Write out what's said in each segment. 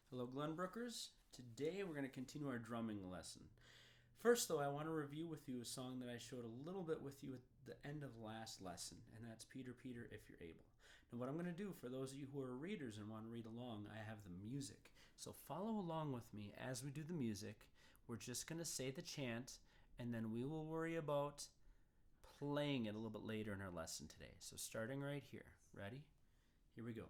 Hello, Glenbrookers. Today we're going to continue our drumming lesson. First, though, I want to review with you a song that I showed a little bit with you at the end of last lesson, and that's Peter, Peter, If You're Able. Now, what I'm going to do for those of you who are readers and want to read along, I have the music. So follow along with me as we do the music. We're just going to say the chant, and then we will worry about playing it a little bit later in our lesson today. So starting right here. Ready? Here we go.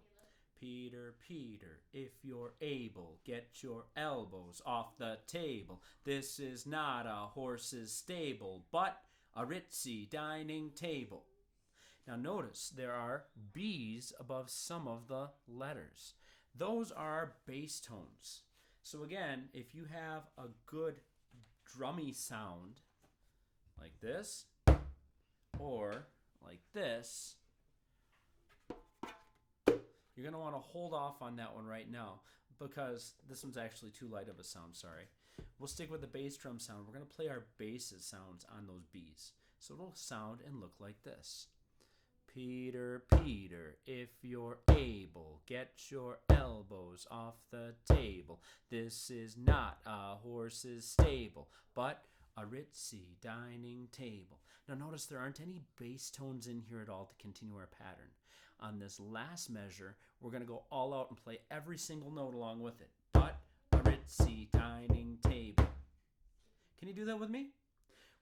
Peter, Peter, if you're able, get your elbows off the table. This is not a horse's stable, but a ritzy dining table. Now notice there are B's above some of the letters. Those are bass tones. So again, if you have a good drummy sound like this or like this, you're going to want to hold off on that one right now because this one's actually too light of a sound, sorry. We'll stick with the bass drum sound. We're going to play our basses sounds on those B's. So it'll sound and look like this. Peter, Peter, if you're able, get your elbows off the table. This is not a horse's stable, but a ritzy dining table. Now notice there aren't any bass tones in here at all to continue our pattern. On this last measure, we're going to go all out and play every single note along with it. But a ritzy dining table. Can you do that with me?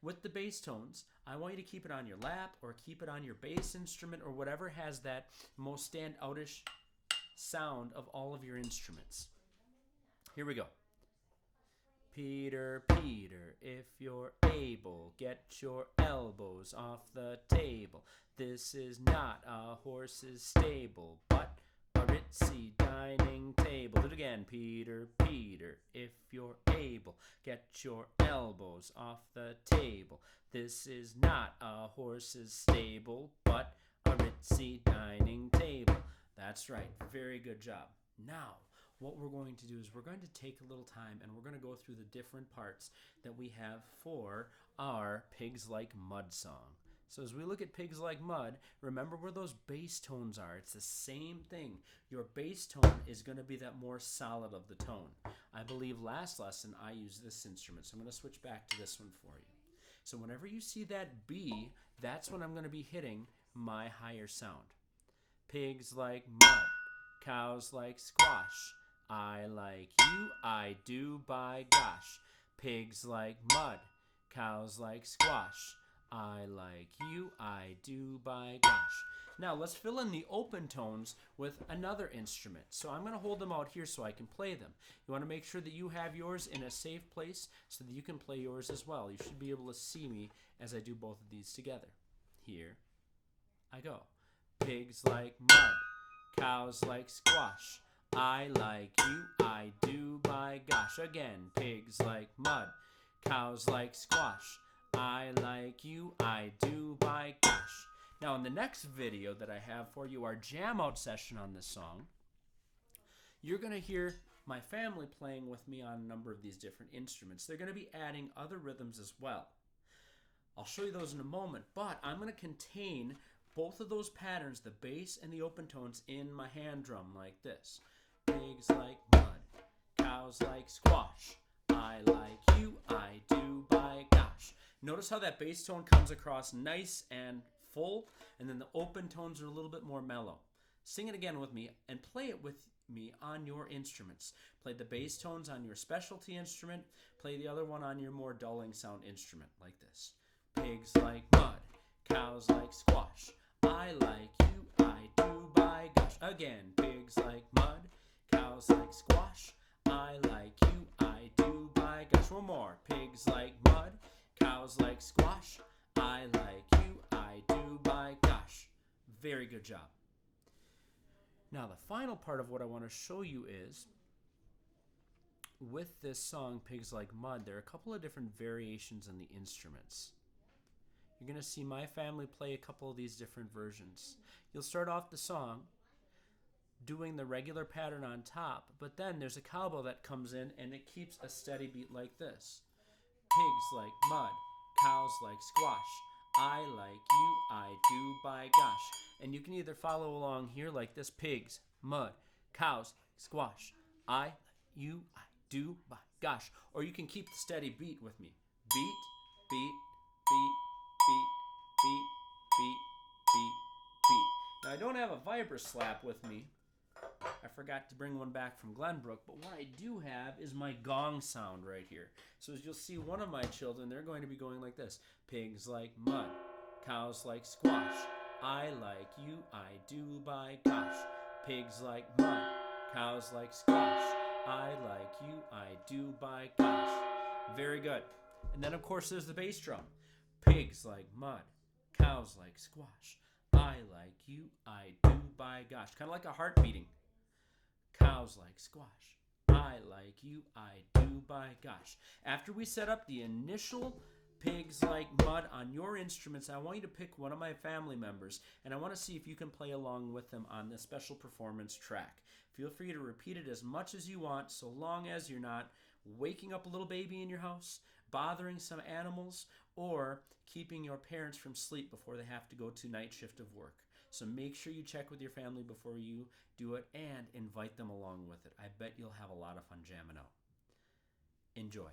With the bass tones, I want you to keep it on your lap or keep it on your bass instrument or whatever has that most standoutish sound of all of your instruments. Here we go. Peter, Peter, if you're able, get your elbows off the table. This is not a horse's stable, but a ritzy dining table. Do it again. Peter, Peter, if you're able, get your elbows off the table. This is not a horse's stable, but a ritzy dining table. That's right. Very good job. Now, what we're going to do is we're going to take a little time and we're going to go through the different parts that we have for our Pigs Like Mud song. So as we look at Pigs Like Mud, remember where those bass tones are. It's the same thing. Your bass tone is going to be that more solid of the tone. I believe last lesson I used this instrument, so I'm going to switch back to this one for you. So whenever you see that B, that's when I'm going to be hitting my higher sound. Pigs like mud, cows like squash. I like you, I do, by gosh. Pigs like mud, cows like squash. I like you, I do, by gosh. Now let's fill in the open tones with another instrument. So I'm going to hold them out here so I can play them. You want to make sure that you have yours in a safe place so that you can play yours as well. You should be able to see me as I do both of these together. Here I go. Pigs like mud, cows like squash. I like you, I do, by gosh. Again, pigs like mud, cows like squash. I like you, I do, by gosh. Now in the next video that I have for you, our jam out session on this song, you're going to hear my family playing with me on a number of these different instruments. They're going to be adding other rhythms as well. I'll show you those in a moment, but I'm going to contain both of those patterns, the bass and the open tones, in my hand drum like this. Pigs like mud, cows like squash. I like you, I do, by gosh. Notice how that bass tone comes across nice and full, and then the open tones are a little bit more mellow. Sing it again with me and play it with me on your instruments. Play the bass tones on your specialty instrument. Play the other one on your more dulling sound instrument like this. Pigs like mud, cows like squash. I like you, I do, by gosh. Again, pigs like mud, cows like squash. I like you, I do, by gosh. One more. Pigs like mud, cows like squash. I like you, I do, by gosh. Very good job. Now the final part of what I want to show you is, with this song, Pigs Like Mud, there are a couple of different variations in the instruments. You're going to see my family play a couple of these different versions. You'll start off the song doing the regular pattern on top, but then there's a cowbell that comes in and it keeps a steady beat like this. Pigs like mud, cows like squash. I like you, I do, by gosh. And you can either follow along here like this. Pigs, mud, cows, squash. I like you, I do, by gosh. Or you can keep the steady beat with me. Beat, beat, beat, beat, beat, beat, beat, beat. Now I don't have a vibra slap with me. I forgot to bring one back from Glenbrook, but what I do have is my gong sound right here. So as you'll see, one of my children, they're going to be going like this. Pigs like mud, cows like squash. I like you, I do, by gosh. Pigs like mud, cows like squash. I like you, I do, by gosh. Very good. And then of course there's the bass drum. Pigs like mud, cows like squash. I like you, I do, by gosh. Kind of like a heart beating. Cows like squash. I like you, I do, by gosh. After we set up the initial pigs like mud on your instruments, I want you to pick one of my family members, and I want to see if you can play along with them on this special performance track. Feel free to repeat it as much as you want, so long as you're not waking up a little baby in your house, bothering some animals, or keeping your parents from sleep before they have to go to night shift of work. So make sure you check with your family before you do it and invite them along with it. I bet you'll have a lot of fun jamming out. Enjoy.